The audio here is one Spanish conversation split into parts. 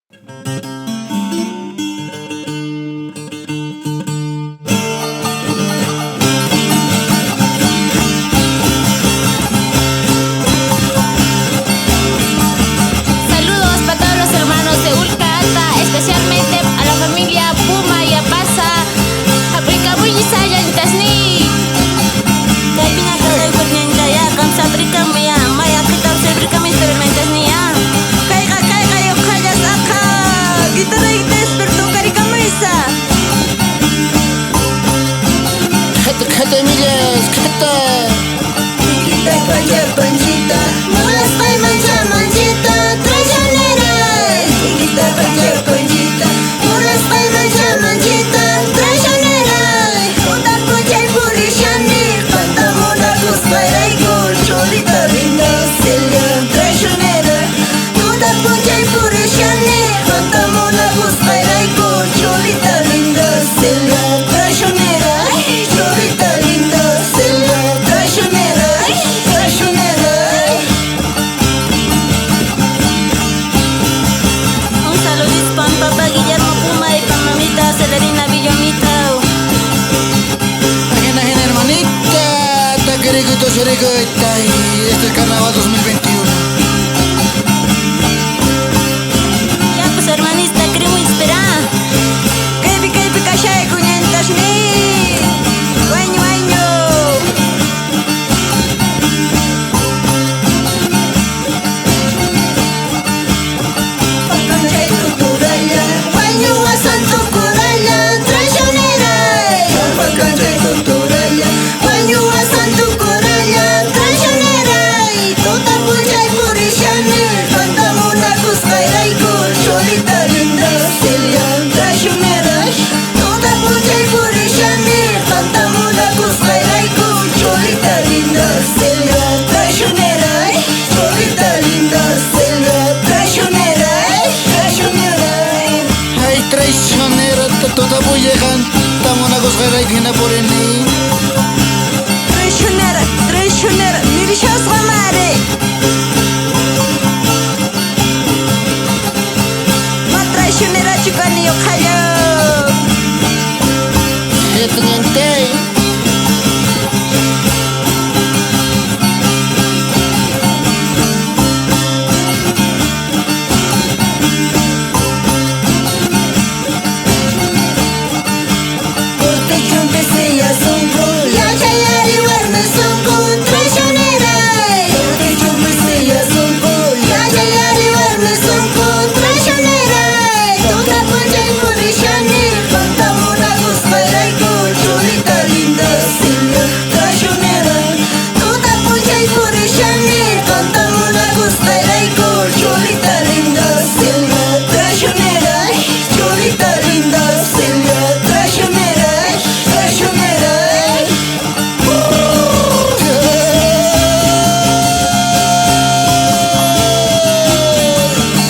Saludos para todos los hermanos de Ulca Alta, especialmente a la familia Puma y Apasa, Africa Bujisaya y Tasni. Kalpina kasay kurnyanta ya kamsa Africa maya maya kita usai Africa mis permentas nia. Kaya yo kaya saka. Guitarra y desperto kari kamisa. Kete millas, kete. Kita kaya panjita. Mulas pai manja manjita traicionera. Kita kaya panjita. Mulas pai manja manjita traicionera. Utak pujai purishani. Cantamos la luz para y gol. Cholita linda Celia traicionera. Utak pujai purishani. Cantamos la luz para y gol. Cholita linda Celia traicionera. Cholita linda Celia traicionera. Traicionera. Un saludito para mi papá Guillermo Puma y para mamita Celerina Villomita. Ajena, hermanita. Taqueriquito, choriquita. Y este es Carnaval 2021. Ya pues hermanita, queremos esperar. Que cachai cuñentas ni. Guaño. Cachai culturalla. Guaño a santo coralla. Traicionera. Cachai culturalla. Guaño a santo coralla. Traicionera. Y toda pucha y purishane. Cantamos la cuscaira y gol. Cholita linda Celia traicionera. Toda pucha y purishane. Cantamos la cuscaira y gol. Cholita linda Celia traicionera. Cholita linda Celia traicionera. Traicionera. Ay, traicionera, toda bullejan. Estamos una cosa que hay por en mí. Traicionera, mirishas gamare. Ma traicionera chukani yo khayo. Teniente. Porque yo empecé ya songo. Ya chayari warna songo. Traicionera. Porque yo empecé ya songo. Ya chayari warna songo. Traicionera. Toda pucha y purishane. Cantamos la luz para y gol. Cholita linda Celia traicionera. Toda pucha y purishane. Cantamos la luz para y gol. Cholita linda Celia traicionera. Cholita linda Celia traicionera. Traicionera.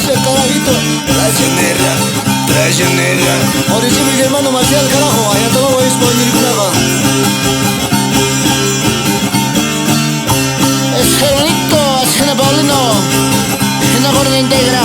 Se carajito. Traicionera. Ahora sí, mi hermano Marcial, carajo. Allá te lo voy a exponer con acá. Es Jeronito, Paulino. En la corriente integra.